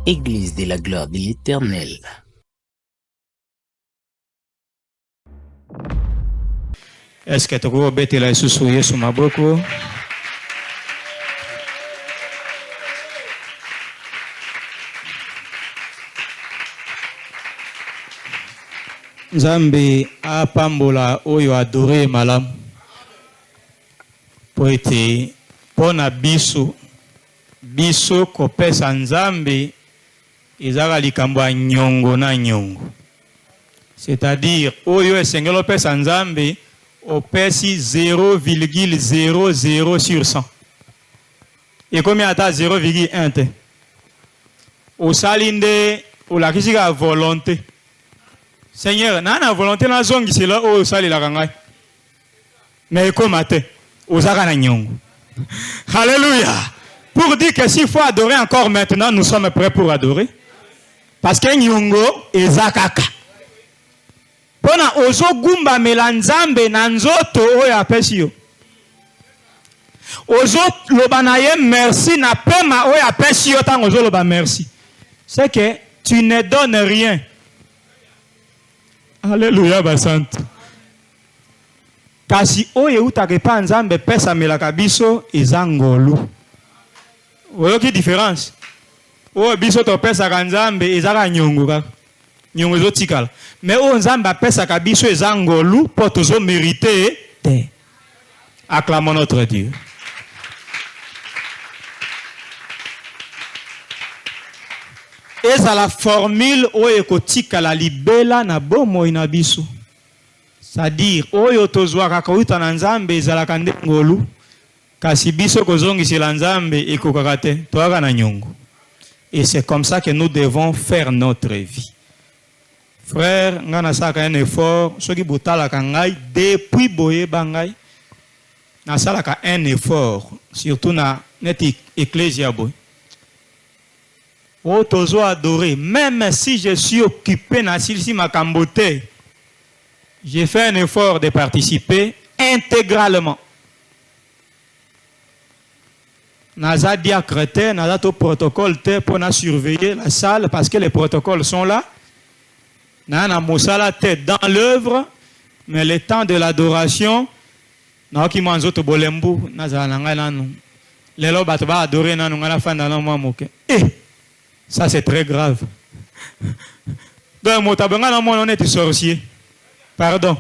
Église de la gloire de l'Éternel. Est-ce que tu as bêté la sous sur ma boko? Nzambe apambola oyo adoré malam po ete pona biso kopesa Nzambe ezaka likambo ya nyongo na nyongo, c'est-à-dire oyo esengeli opesa Nzambe opesi 0,00 sur 100 et combien ata 0,1 te osali nde olakisi ka volonté. Seigneur, na volonté na zongi c'est là où sali la kangai. Mais comment te? Osaka na nyongo. Alléluia. Pour dire que s'il faut adorer encore maintenant, nous sommes prêts pour adorer. Parce que nyongo ezakaka. Pona ozo gumba melanzambe na nzoto oyo apesi yo. Ozo loba na ye merci na pema oyo apesi yo tango ozo loba merci. C'est que tu ne donnes rien. Alléluia basante. Kasi oye utake pa Nzambe pesa melaka biso ezangolu. Oyo ki différence? Oyo biso to pesa ka Nzambe ezaka nyongo kaka. Nyongo zo tikala. Mais oyo Nzambe pesa ka biso ezangolu po tozo mériter te. Acclamons notre Dieu. Eza la formule oyo kotika la libela na bomo inabiso. C'est-à-dire oyo tozwa kaka uta na Nzambe ezalaka nde ngolu kasi biso kozongisela Nzambe ekokaka te toaka na nyongo. Et c'est comme ça que nous devons faire notre vie. Frère, ngana saka un effort soki botalaka ngai depuis boye bangai na salaka un effort surtout na net ecclesia boy. Oh, tozo adoré, même si je suis occupé na silsi makambote, j'ai fait un effort de participer intégralement. Naza diacre, naza to protocole pour na surveiller la salle parce que les protocoles sont là. Nana mosala tête dans l'œuvre, mais le temps de l'adoration, na ki manzo to bolembu naza nanga nanu. Lelo bato ba adorer nanu ngala fanda na mwa moke. Ça c'est très grave. Donc on est sorcier. Pardon.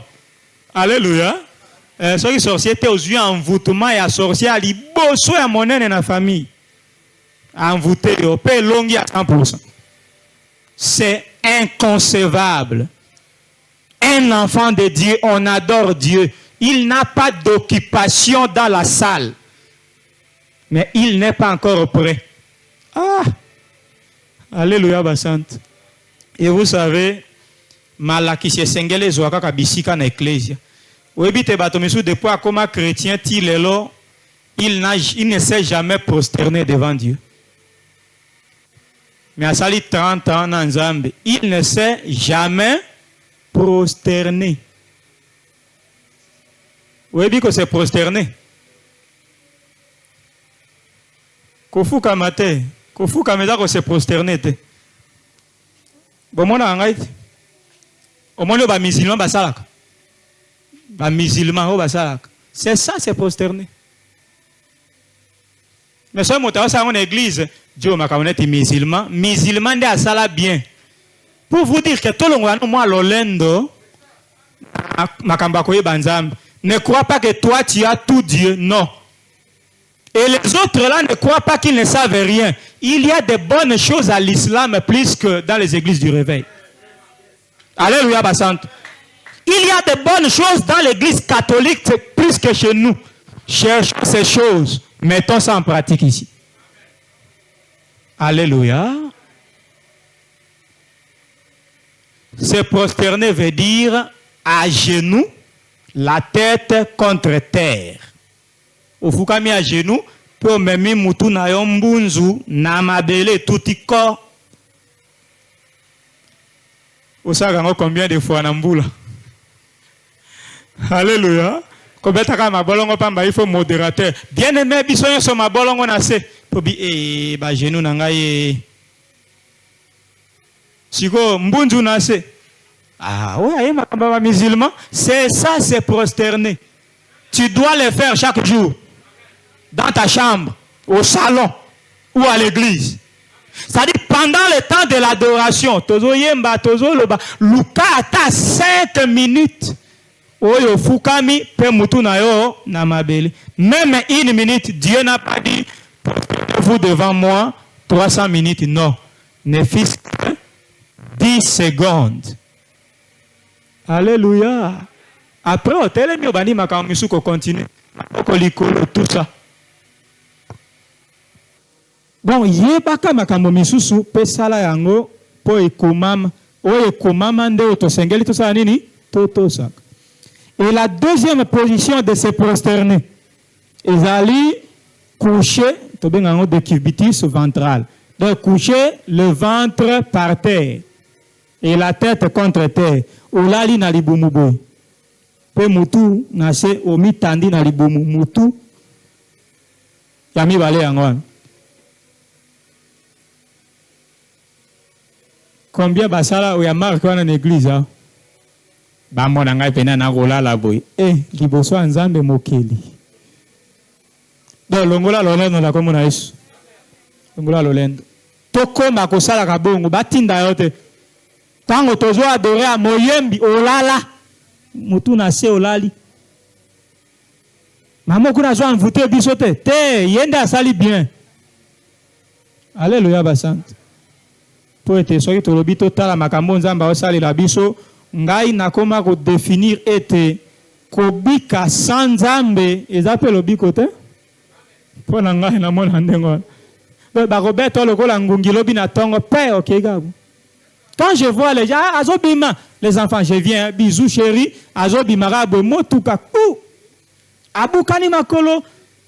Alléluia. Ceux qui sorcier étaient aux yeux envoûtement et à sorcier à liboso et à monnaie dans la famille. Envoûté au paix longue à 100%. C'est inconcevable. Un enfant de Dieu, on adore Dieu. Il n'a pas d'occupation dans la salle. Mais il n'est pas encore prêt. Ah! Alléluia basante. Et vous savez, malaki se sengele zoaka kabisika na ecclesia. Oebite bato misu depuis comme chrétien ti lelo, il ne s'est jamais prosterné devant Dieu. Mais à sali 30 ans na Nzambe, il ne s'est jamais prosterné. Oebi ko se prosterné. Kofu kamate. Kofuka meza ko se prosterner te. Bomona ngai. Omoni ba musulman basalaka. Ba musulman o basalaka. C'est ça c'est prosterner. Mais ça mota ça en église, Dieu makaoneti musulman, musulman de asala bien. Pour vous dire que tout le monde moi lolendo makamba ko yebanzambe. Ne crois pas que toi tu as tout Dieu, non. Et les autres là ne croient pas qu'ils ne savent rien. Il y a de bonnes choses à l'islam plus que dans les églises du réveil. Alléluia, Bassante. Il y a de bonnes choses dans l'église catholique plus que chez nous. Cherchons ces choses. Mettons ça en pratique ici. Alléluia. Se prosterner veut dire à genoux, la tête contre terre. Au fukami à genoux, pour memi mutu na yombunzu, na mabele tuti ko. Osagango combien de fois nambula? Alléluia. Combien de fois ma bolongo pamba il faut modérateur. Bien aimé bisoyo so ma bolongo na se. Pour bi ba genou na ngai Siko mbunju nase. Ah ouais, ma musulman, c'est ça, c'est prosterner. Tu dois le faire chaque jour. Dans ta chambre, au salon ou à l'église. C'est-à-dire pendant le temps de l'adoration, tozo yemba, tozo loba, luka ata 5 minutes. Oyo fukami pe mutu na yo na mabele. Même 1 minute, Dieu n'a pas dit vous devant moi 300 minutes. Non. Ne fils que 10 secondes. Alléluia. Après, au télémi, on va continue. Tout ça. Bon, il y a pas comme makambo misusu pe sala yango po ekomama o ekomama nde otosengeli tout ça nini toto ça. Et la deuxième position de se prosterner, ezali coucher, to benga ngo décubitus ventral. Donc coucher le ventre par terre et la tête contre terre. Olali na libumu boy. Pe mutu na se omi tandi na libumu mutu. Yami bale yango. Combien basala ou ya marque wana na église hein? Ba mona ngai pena na kolala boy. Liboso nzambe mokeli. Donc longola lolendo la komona Yesu. Longola lolendo. Toko makosala kabongo batinda yote. Tango tozo adorer a moyembi olala. Mutu na se olali. Maman kuna zo envoûter bisote. Te yenda asali bien. Alléluia basante. Pour être soki tolobi totala makambo nzamba osali la biso ngai nakoma ko définir ete kobika sans nzambe ezape lobiko te po na ngai na mona ndengo ba Roberto lokola ngungi lobi na tongo pe okega. Quand je vois les gens azobima les enfants je viens bisous chéri azobima rabo motuka ou abukani makolo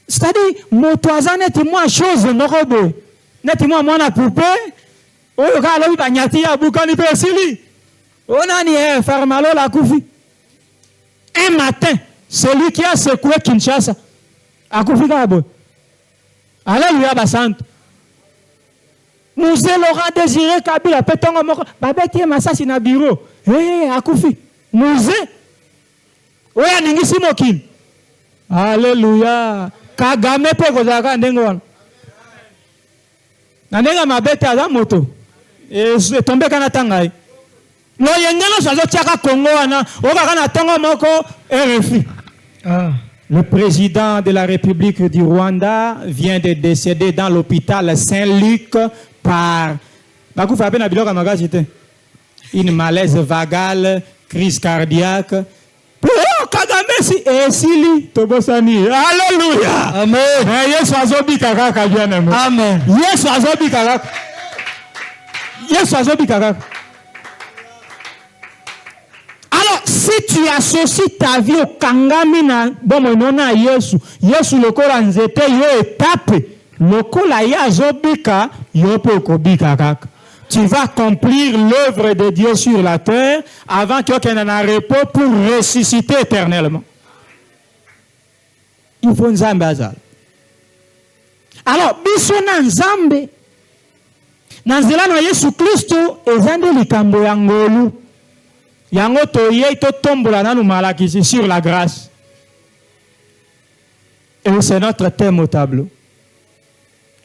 c'est-à-dire motoazane te moi chose norobo neti moi mwana poupée. Oyo ka lobi banyati ya bukani pe sili. Onani Farmalo la koufi. Un matin, celui qui a secoué Kinshasa a koufi kabo. Alléluia basante. Nous Laurent Désiré Kabila petongo moko babeti masasi na bureau. A koufi. Nous oya ningisi mokini. Alléluia. Kagame pe kozaka ndengo wana. Na ndenga mabete aza moto. Et tombé kana tangai. No yengelo sazo tiaka Congo wana, oka kana tongo moko RFI. Le président de la République du Rwanda vient de décéder dans l'hôpital Saint-Luc par une malaise vagale, crise cardiaque. Alléluia. Amen. Amen. Alors, si tu associes ta vie au kangamina, bon, monona Yesu, Yesu lokola nzete yo étape, lokola ya zobika, yo pokobika kaka. Tu vas accomplir l'œuvre de Dieu sur la terre avant qu'il y ait un repos pour ressusciter éternellement. Il faut nzambe azal. Alors, bisona nzambe. Nanzela na Yesu Kristo ezande likambo ya ngolu. Yango toye to tombola nanu malakisi sur la grâce. Et c'est notre thème au tableau.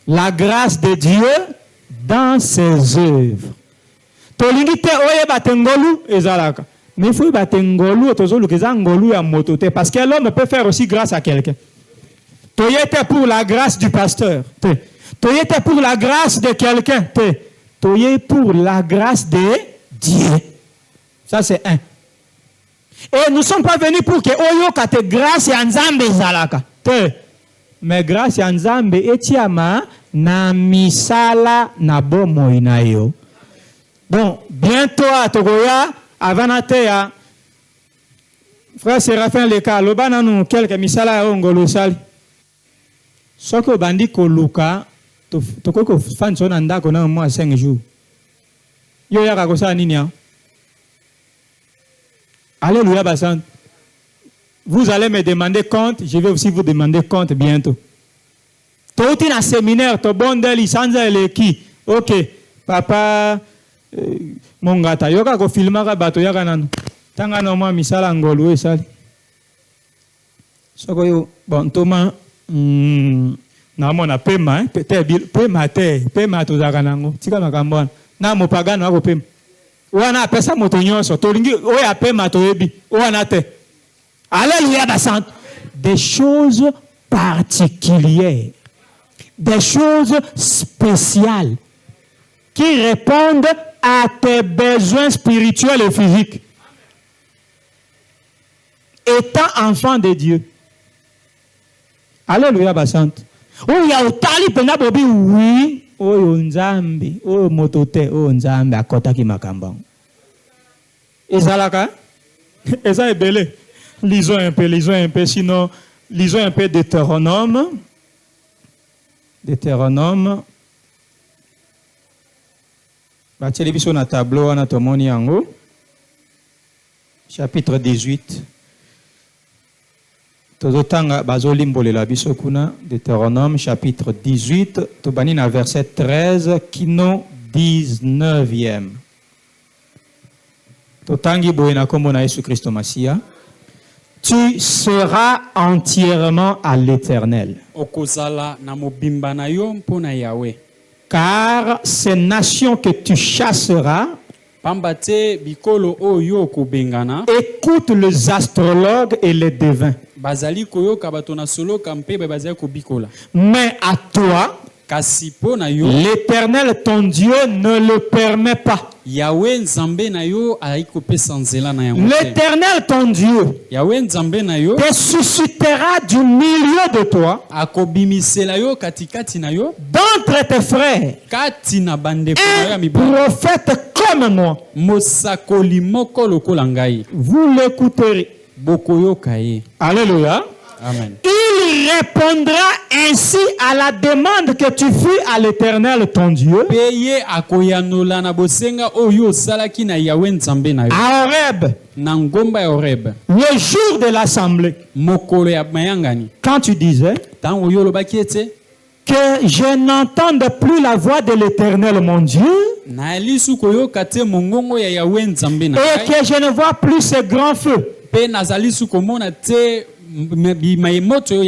La grâce de Dieu dans ses œuvres. Tolingi te oye batengolu ezalaka. Mais il faut batengolu tozolu keza ngolu ya motote parce que l'homme peut faire aussi grâce à quelqu'un. Toye te pour la grâce du pasteur. Toye te pour la grâce de quelqu'un. Toye pour la grâce de Dieu. Ça c'est un. Et nous ne sommes pas venus pour que oyo kate grâce ya nzambe zalaka. Mais grâce ya nzambe etiama na misala na bomo inayo. Bon, bientôt à Togoya, avant ya frère Séraphin Leka, lobana nous quelques misala ya ngolo sali. Soko bandi ko luka to ko fan sona ndako na moi 5 jours. Yo ya ka ça nini ya? Alléluia basant. Vous allez me demander compte, je vais aussi vous demander compte bientôt. Tout un séminaire, to bonde lisanza eleki. OK, papa mongata yoka ko filmaka bato yaka nanu tanga no mwa misala ngolu esali soko yo bon toma na mona pema pema to zaka nango tika makambo na mopagano ako pema wana apesa moto nyonso tolingi oya pema to yebi wana te. Alléluia basante. Des choses particulières, des choses spéciales qui répondent à tes besoins spirituels et physiques. Étant enfant de Dieu. Alléluia basante. Oh ya utali pena bobi oui, oh nzambi, oh motote, oh nzambi akota ki makamba. Ezalaka? Eza ebele. Lisons un peu, sinon, lisons un peu Deutéronome. Deutéronome. La télévision a tableau, on a tomoni yango. Chapitre 18. Tozotanga bazolimbolé la bisokuna. Deutéronome, chapitre 18. Tobanina verset 13, kino 19e. Totangi boena kombo na Yesu Christo Masia. Tu seras entièrement à l'Éternel. Car ces nations que tu chasseras écoute les astrologues et les devins. Mais à toi, l'Éternel ton Dieu ne le permet pas. L'Éternel ton Dieu te suscitera du milieu de toi, d'entre tes frères, un prophète comme moi. Vous l'écouterez. Alléluia. Amen. Il répondra ainsi à la demande que tu fis à l'Éternel ton Dieu. À Horeb. Le jour de l'assemblée. Quand tu disais que je n'entende plus la voix de l'Éternel mon Dieu, et que je ne vois plus ce grand feu,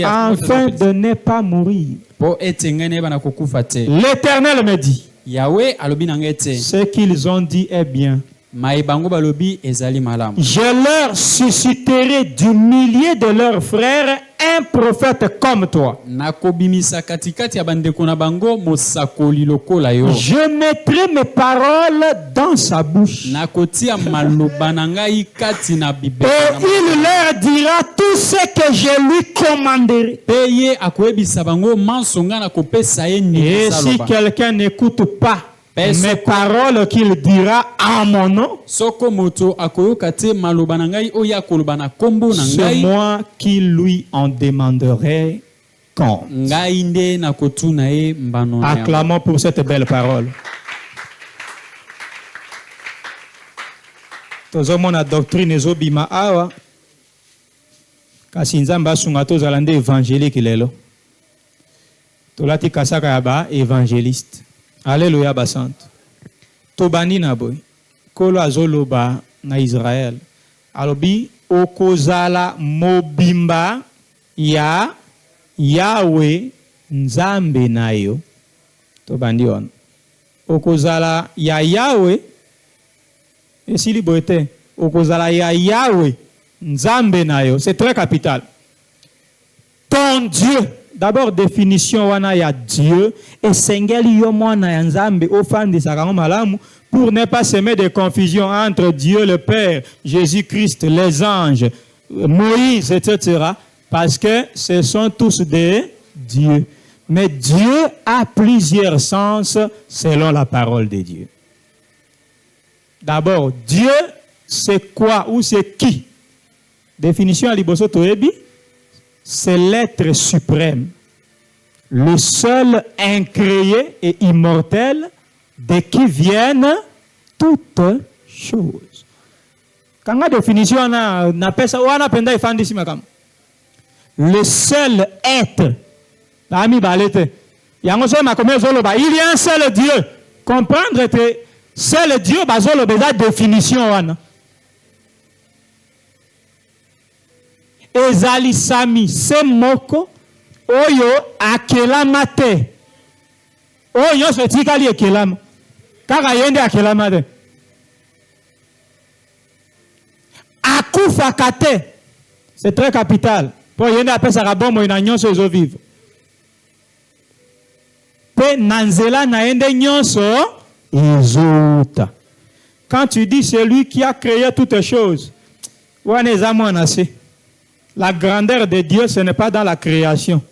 afin de ne pas mourir. L'Éternel me dit, ce qu'ils ont dit est bien. Je leur susciterai du milieu de leurs frères un prophète comme toi. Je mettrai mes paroles dans sa bouche. Et il leur dira tout ce que je lui commanderai. Et si quelqu'un n'écoute pas mes paroles qu'il dira en mon nom, c'est moi qui lui en demanderai compte. Acclamons pour cette belle parole. Tozomona doctrine ezobima awa kasi nzambe asunga tozala nde évangélique lelo tolati kasaka ya ba évangéliste. Alléluia basante. Tobani na boy. Kolo azoloba na Israël. Alobi okozala mobimba ya Yahweh nzambe na yo. Tobandi on. Okozala ya Yahweh. Esili boete. Okozala ya Yahweh nzambe na yo. C'est très capital. Ton Dieu. D'abord, définition wana ya Dieu et sengeli yo mwana ya nzambe ofandi sakango malamu pour ne pas semer de confusion entre Dieu le Père, Jésus-Christ, les anges, Moïse, etc. Parce que ce sont tous des dieux. Mais Dieu a plusieurs sens selon la parole de Dieu. D'abord, Dieu, c'est quoi ou c'est qui? Définition à liboso toebi. C'est l'être suprême, le seul incréé et immortel de qui viennent toutes choses. Quand la définition le seul être, il y a un seul Dieu. Comprendre que C'est le Dieu, bazo le beza définition wana. Ezali sami se moko oyo akelama te. Oyo se tikali akelama. Kaka yende akelama te. Akufa kate. C'est très capital. Pour yende apè sa rabon mo ina nyonso ezo vivre. Pe nanzela na yende nyonso ezota. Quand tu dis celui qui a créé toutes choses, wane ezamo anase. La grandeur de Dieu, ce n'est pas dans la création.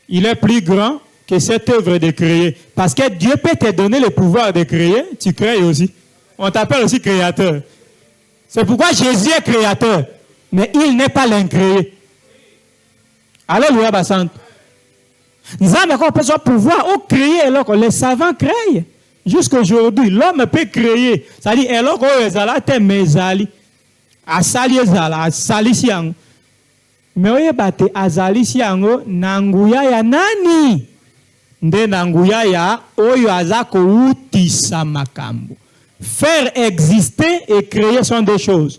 Il est plus grand que cette œuvre de créer. Parce que Dieu peut te donner le pouvoir de créer, tu crées aussi. On t'appelle aussi créateur. C'est pourquoi Jésus est créateur. Mais il n'est pas l'incréé. Alléluia, Bassante. Nous avons besoin de pouvoir créer alors que les savants créent. Jusqu'à aujourd'hui, l'homme peut créer. C'est-à-dire, alors que mezali. Asali ezala, asali siango. Me oye bate azali siango, nanguya ya nani? Nde nanguya ya oyo azako utisa makambo. Faire exister et créer sont deux choses.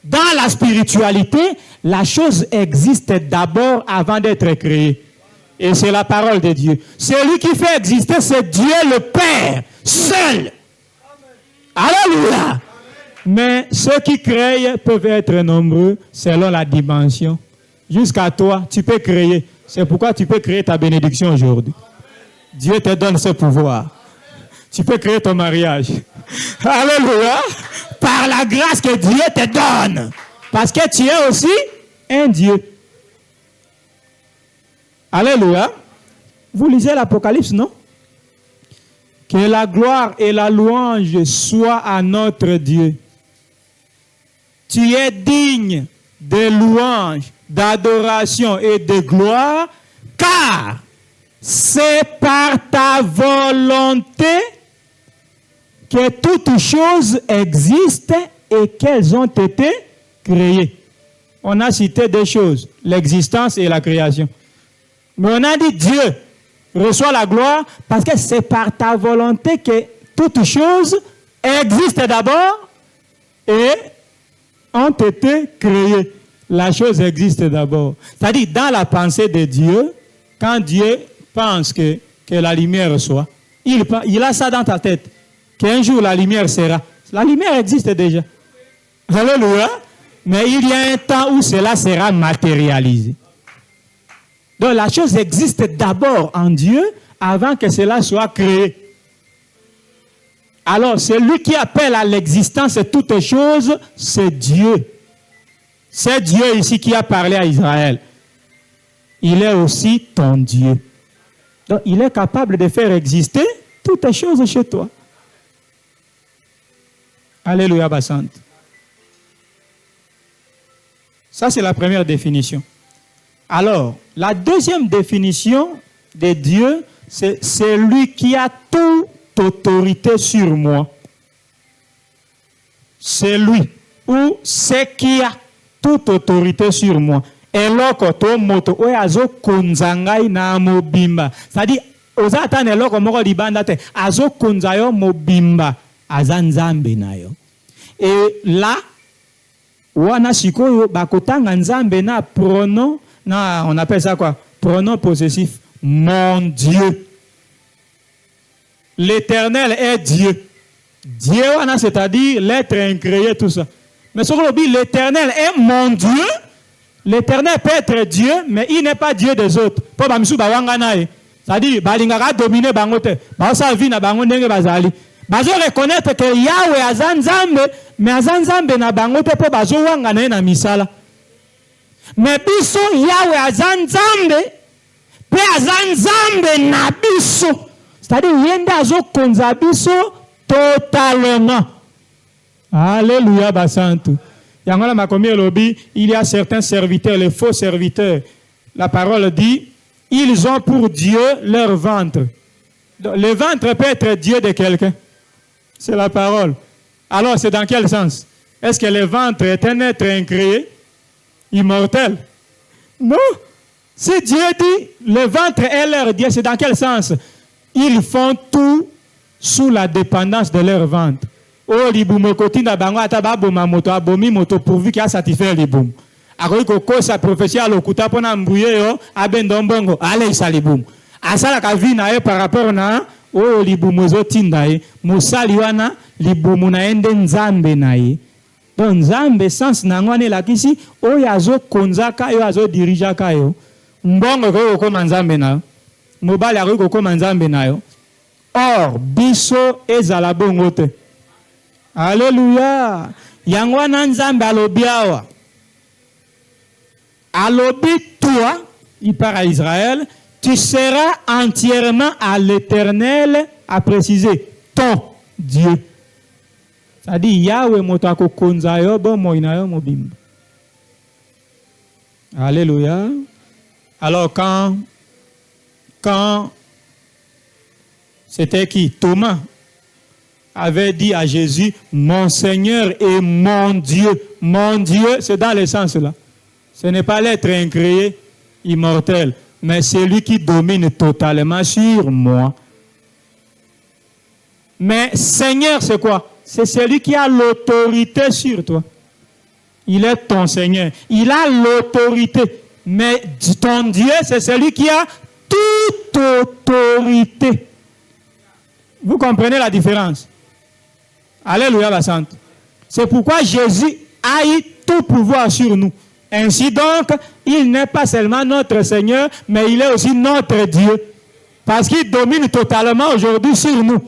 Dans la spiritualité, la chose existe d'abord avant d'être créée. Et c'est la parole de Dieu. Celui qui fait exister, c'est Dieu le Père, seul. Alléluia. Mais ceux qui créent peuvent être nombreux selon la dimension. Jusqu'à toi, tu peux créer. C'est pourquoi tu peux créer ta bénédiction aujourd'hui. Dieu te donne ce pouvoir. Tu peux créer ton mariage. Alléluia. Par la grâce que Dieu te donne. Parce que tu es aussi un Dieu. Alléluia. Vous lisez l'Apocalypse, non? Que la gloire et la louange soient à notre Dieu. Tu es digne de louange, d'adoration et de gloire, car c'est par ta volonté que toutes choses existent et qu'elles ont été créées. On a cité deux choses, l'existence et la création. Mais on a dit Dieu reçoit la gloire parce que c'est par ta volonté que toutes choses existent d'abord et ont été créées. La chose existe d'abord. C'est-à-dire, dans la pensée de Dieu, quand Dieu pense que la lumière soit, il a ça dans ta tête, qu'un jour la lumière sera. La lumière existe déjà. Alléluia. Mais il y a un temps où cela sera matérialisé. Donc la chose existe d'abord en Dieu avant que cela soit créé. Alors, celui qui appelle à l'existence toutes choses, c'est Dieu. C'est Dieu ici qui a parlé à Israël. Il est aussi ton Dieu. Donc, il est capable de faire exister toutes choses chez toi. Alléluia, Bassante. Ça, c'est la première définition. Alors, la deuxième définition de Dieu, c'est celui qui a toute autorité sur moi. C'est lui ou c'est qui a toute autorité sur moi. Eloko to moto oyazo konzangai na mobimba. C'est-à-dire, ozatane eloko moko libanda te azo konzayo mobimba azanzambe nayo. Et là, wana sikoyo bakotanga nzambe na pronom. Non, on appelle ça quoi? Pronom possessif. Mon Dieu. L'Éternel est Dieu. Dieu, c'est-à-dire l'être incréé, tout ça. Mais ce qu'on dit, l'Éternel est mon Dieu. L'Éternel peut être Dieu, mais il n'est pas Dieu des autres. C'est-à-dire, balingara dominer bangote. Basa vina bangonenge bazali. Bazo reconnaître que Yahweh azanzambe, mais azanzambe na bangote po bazo wangana na misala. Mais biso Yahweh azanzambe, pe azanzambe na biso. C'est-à-dire yenda azo konza biso totalement. Alléluia basantu. Yangola makomi lobi, il y a certains serviteurs, les faux serviteurs. La parole dit, ils ont pour Dieu leur ventre. Donc, le ventre peut être Dieu de quelqu'un. C'est la parole. Alors c'est dans quel sens? Est-ce que le ventre est un être incréé? Immortel? Non. Si Dieu dit le ventre est leur Dieu, c'est dans quel sens? Ils font tout sous la dépendance de leur ventre. Oh, libumo kotinda bango atababo mamoto abomi moto pourvu qu'il a satisfait libumo. Akoki kokosa prophétie à lokuta pona mbouye yo abendombongo ale isalibum. Asala ka vi na ye par rapport na o libumo zo tinda ye musali wana libumo na ende nzambe na ye. Donc nzambe sens na ngwane lakisi o yazo konzaka yo azo dirijaka yo. Mbongo ko ko nzambe na yo. Mobali akoki ko nzambe na yo. Or biso ezala bongo te. Alléluia. Yangwana nzambe alobiawa. Alobi toi, il part à Israël, tu seras entièrement à l'Éternel, à préciser, ton Dieu. Ça dit Yahweh motako konzayo bo moinayo mobim. Alléluia. Alors quand c'était qui? Thomas avait dit à Jésus, mon Seigneur et mon Dieu. Mon Dieu, c'est dans le sens là. Ce n'est pas l'être incréé, immortel, mais c'est lui qui domine totalement sur moi. Mais Seigneur, c'est quoi? C'est celui qui a l'autorité sur toi. Il est ton Seigneur. Il a l'autorité. Mais ton Dieu, c'est celui qui a toute autorité. Vous comprenez la différence? Alléluia, la sainte. C'est pourquoi Jésus a eu tout pouvoir sur nous. Ainsi donc, il n'est pas seulement notre Seigneur, mais il est aussi notre Dieu. Parce qu'il domine totalement aujourd'hui sur nous.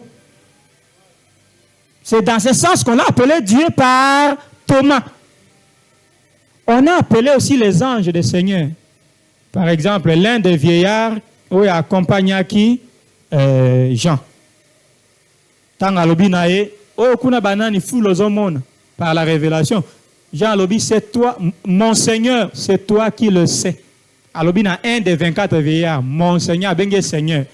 C'est dans ce sens qu'on a appelé Dieu par Thomas. On a appelé aussi les anges des Seigneurs. Par exemple, l'un des vieillards où il accompagna qui Jean. Tangalobinae, oh kuna banani foulozomona par la révélation. Jean Alobi, c'est toi, mon Seigneur, c'est toi qui le sais. Alobi na un des 24 vieillards, mon Seigneur, bengue Seigneur.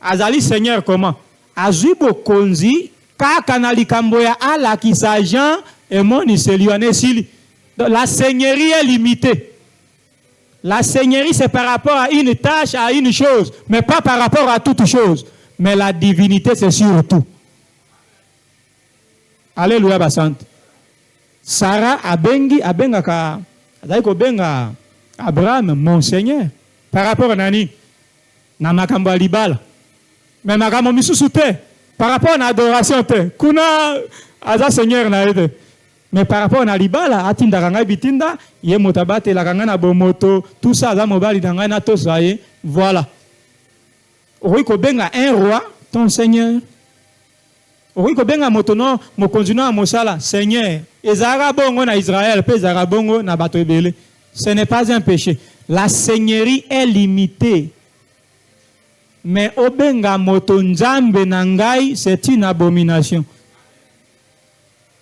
Azali Seigneur comment? Azubo konzi, kakanali kamboya ala kisa Jean et mon iselione sili. La seigneurie est limitée. La seigneurie, c'est par rapport à une tâche, à une chose, mais pas par rapport à toute chose. Mais la divinité, c'est surtout. Alléluia, basante. Sarah abengaka benga Abraham mon Seigneur par rapport à nani na makambo libala mais makambo misusu te par rapport à adoration te kuna aza Seigneur na ete mais par rapport à libala atinda kanga bitinda ye motabate la kanga na bomoto tout ça aza mobali danga na to saye voilà oui ko benga un roi ton Seigneur. Oui, ko benga motono mo continue mo sala Seigneur. Ezara bongo na Israël, pe ezara bongo na bato ebele. Ce n'est pas un péché. La seigneurie est limitée. Mais obenga moto nzambe na ngai, c'est une abomination.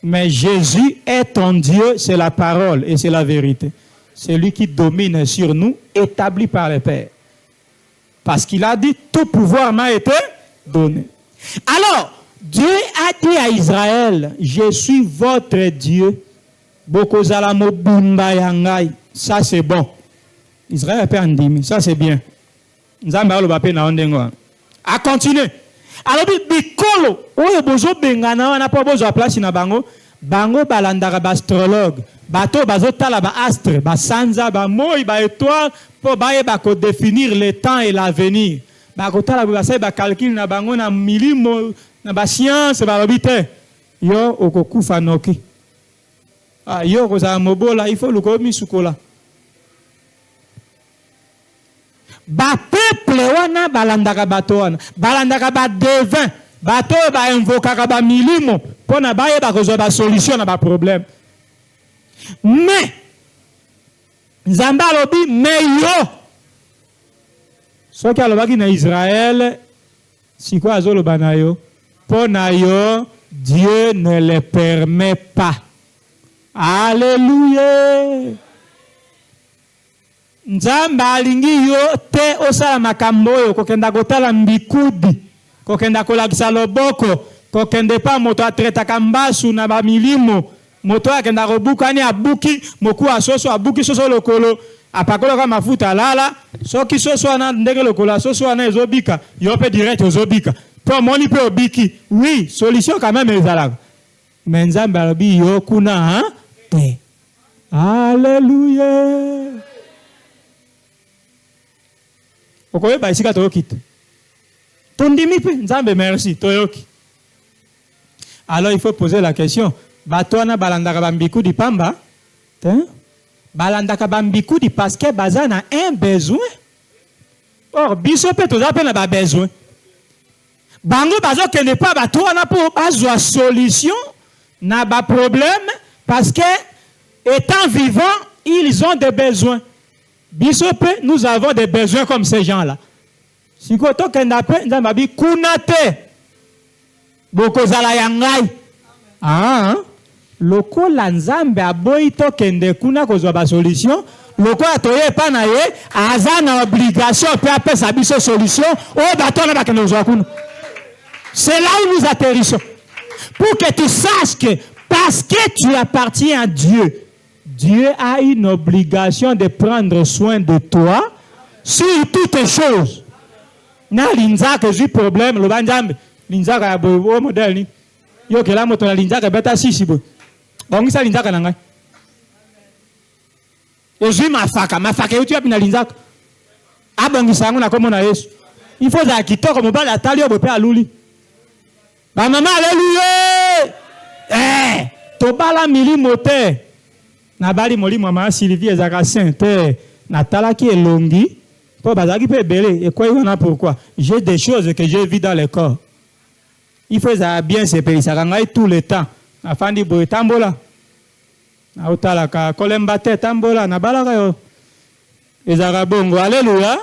Mais Jésus est ton Dieu, c'est la parole et c'est la vérité. C'est lui qui domine sur nous, établi par le Père. Parce qu'il a dit, tout pouvoir m'a été donné. Alors, Dieu a dit à Israël, je suis votre Dieu. Ça c'est bon. Israël a pas dit, ça c'est bien. A continuer. Alors, bikolo, oyo bozo bengana wana po bozo place na bango, bango balandaka ba astrologue, bato bazotala ba astre, ba sanza, ba moi, ba étoile, po baye ba ko définir le temps et l'avenir. Ba kotala ba sai ba calcul na bango na milimo na ba science ba lobite. Yo okokufa noki. Ah yo koza mobola, il faut le komi sukola. Ba peuple wana balandaka bato wana balandaka ba devin bato ba invokaka ba milimo pona baye ba kozwa ba solution na ba problème mais nzambe alobi mais yo soki alobaki na Israël siko azoloba na yo pona yo Dieu ne le permet pas. Alléluia. Nzamba alingi yo te osala makambo yo kokenda kotala mbikudi kokenda kolakisa loboko kokende pa moto atretaka mbasu na bamilimo moto akenda kobuka ni abuki moku asoso abuki soso lokolo apakola ka mafuta lala soki soso ana ndenge lokolo soso ana ezobika yo pe direct ozobika Pour mon hyper biki. Oui, solution quand même les alak. Mais nzambe alobi yo kuna hein? Te. Alléluia. Okoye ba isika toyokite. Tondimi pe nzambe merci toyoki. Alors il faut poser la question. Batona balandaka bambiku di pamba. Hein? Balandaka bambiku di parce que bazana un besoin. Or biso pe toza pe na ba besoin. Bango bazo que n'est pas batona pour bazwa solution na ba problème parce que étant vivants, ils ont des besoins. Biso pe nous avons des besoins comme ces gens-là. Si koto kenda pe nzambe kunate. Boko zala yangai. Ah, loko la nzambe aboyi to kende kuna kozwa ba solution. Loko atoye pa na ye, aza na obligation pe apé sa biso solution. O batona ba kende kozwa kuna. C'est là où nous atterrissons. Pour que tu saches que parce que tu appartiens à Dieu, Dieu a une obligation de prendre soin de toi sur toutes les choses. Na linzaka j'ai problème le banjambe. Linzaka ya boyo modèle ni. Yo ke la moto na linzaka beta sisi bo. Bongisa linzaka na ngai. Ezui mafaka yo tu apina linzaka. Abongisa ngo na komo na Yesu. Il faut za kitoko mobala atali yo bope aluli. Ba mama alléluia. Tobala mili moteur. Na bali molimo ma Sylvie ezaka sainte. Na talaki elongi. Po bazaki pe belé et quoi il y en a pourquoi? J'ai des choses que j'ai vues dans le corps. Il faut bien se payer ça tout le temps. Afin de boire tambola. Na otala ka kolemba te tambola na balaka yo. Ezaka bongo. Alléluia.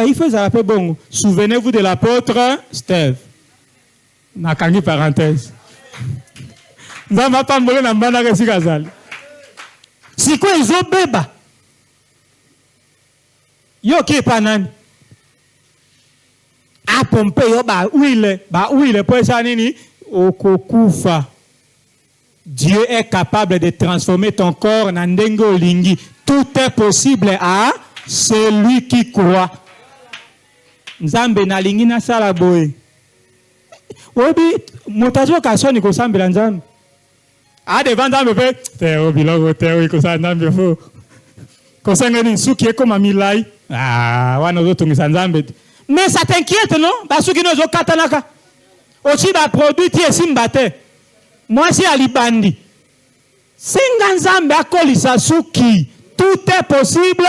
Il faut ça peu bongo. Souvenez-vous de l'apôtre Steve. Na kangi parenthèse. Nzamba tambola na mbana ke sikazali. Siko ezobeba. Yo ki panani. A pompe yo ba huile pour ça nini okokufa. Dieu est capable de transformer ton corps en ndengo lingi. Tout est possible à celui qui croit. Nzambe na lingi na sala boy. Obi motazo kasoni ko sambela nzambe. A devant nzambe pe te obi logo te o ko sa nzambe fo. Ko sangeni suki ko mamilai. Ah, wana zotungisa nzambe. Mais ça t'inquiète, non? Parce que nous avons katanaka. Aussi, la produit qui est simbate. Moi, c'est Alibandi. Singanzambe akolisa suki. Tout est possible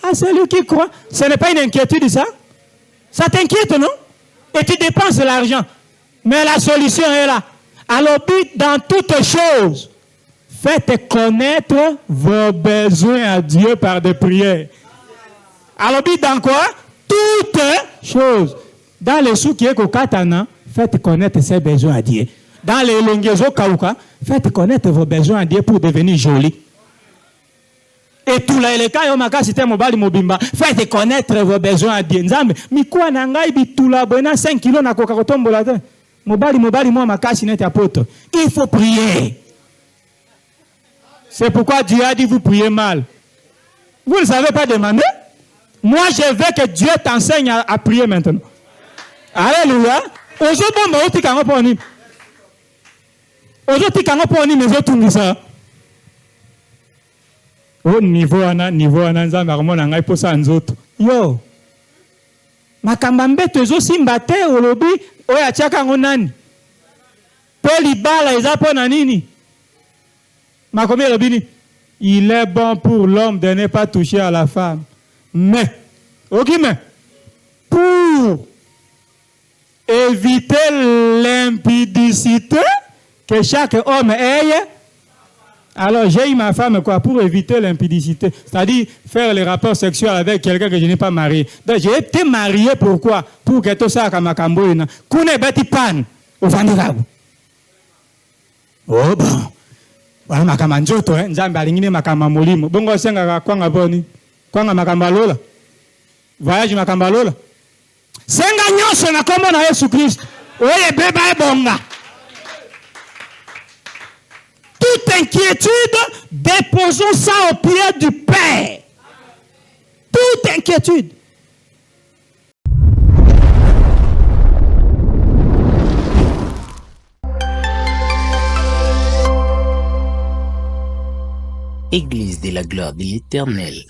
à celui qui croit. Ce n'est pas une inquiétude, ça? Ça t'inquiète, non? Et tu dépenses l'argent. Mais la solution est là. Alors, dans toutes choses, faites connaître vos besoins à Dieu par des prières. Alors, dans quoi? Toutes choses. Dans les sous qui est au katana, faites connaître ses besoins à Dieu. Dans les longueurs kauka, faites connaître vos besoins à Dieu pour devenir joli. Et tout les cas, on m'a cité mobile mobimba. Faites connaître vos besoins à Dieu. Nzambe, mi quoi nangai bitula bona 5 kilos na koka kotombola te. Mobile moi ma casse net apôtre. Il faut prier. C'est pourquoi Dieu a dit vous priez mal. Vous ne savez pas demander? Moi, je veux que Dieu t'enseigne à prier maintenant. Alléluia. Aujourd'hui, au niveau nzambe akomona ngai posa nzoto. Yo. Makamba mbeto ezosimba te olobi oyo atiaka ngo nani? Pe libala eza pona nini? Makomi elobi ni. Il est bon pour l'homme de ne pas toucher à la femme. Mais, pour éviter l'impudicité que chaque homme ait, alors j'ai eu ma femme quoi pour éviter l'impudicité, c'est-à-dire faire les rapports sexuels avec quelqu'un que je n'ai pas marié. Donc j'ai été marié pourquoi? Pour que tout ça comme Kamboina. Kune beti pan au Vandirabu. Oh bon. Voilà makamanjoto nzambe alingine makamamolimo. Bongo senga kwanga boni. Kwanga makambalola. Voyage makambalola. Senga nyonso na kombo na Yesu Christ. Oye beba ebonga. Toute inquiétude, déposons ça au pied du Père. Toute inquiétude. Église de la gloire de l'Éternel.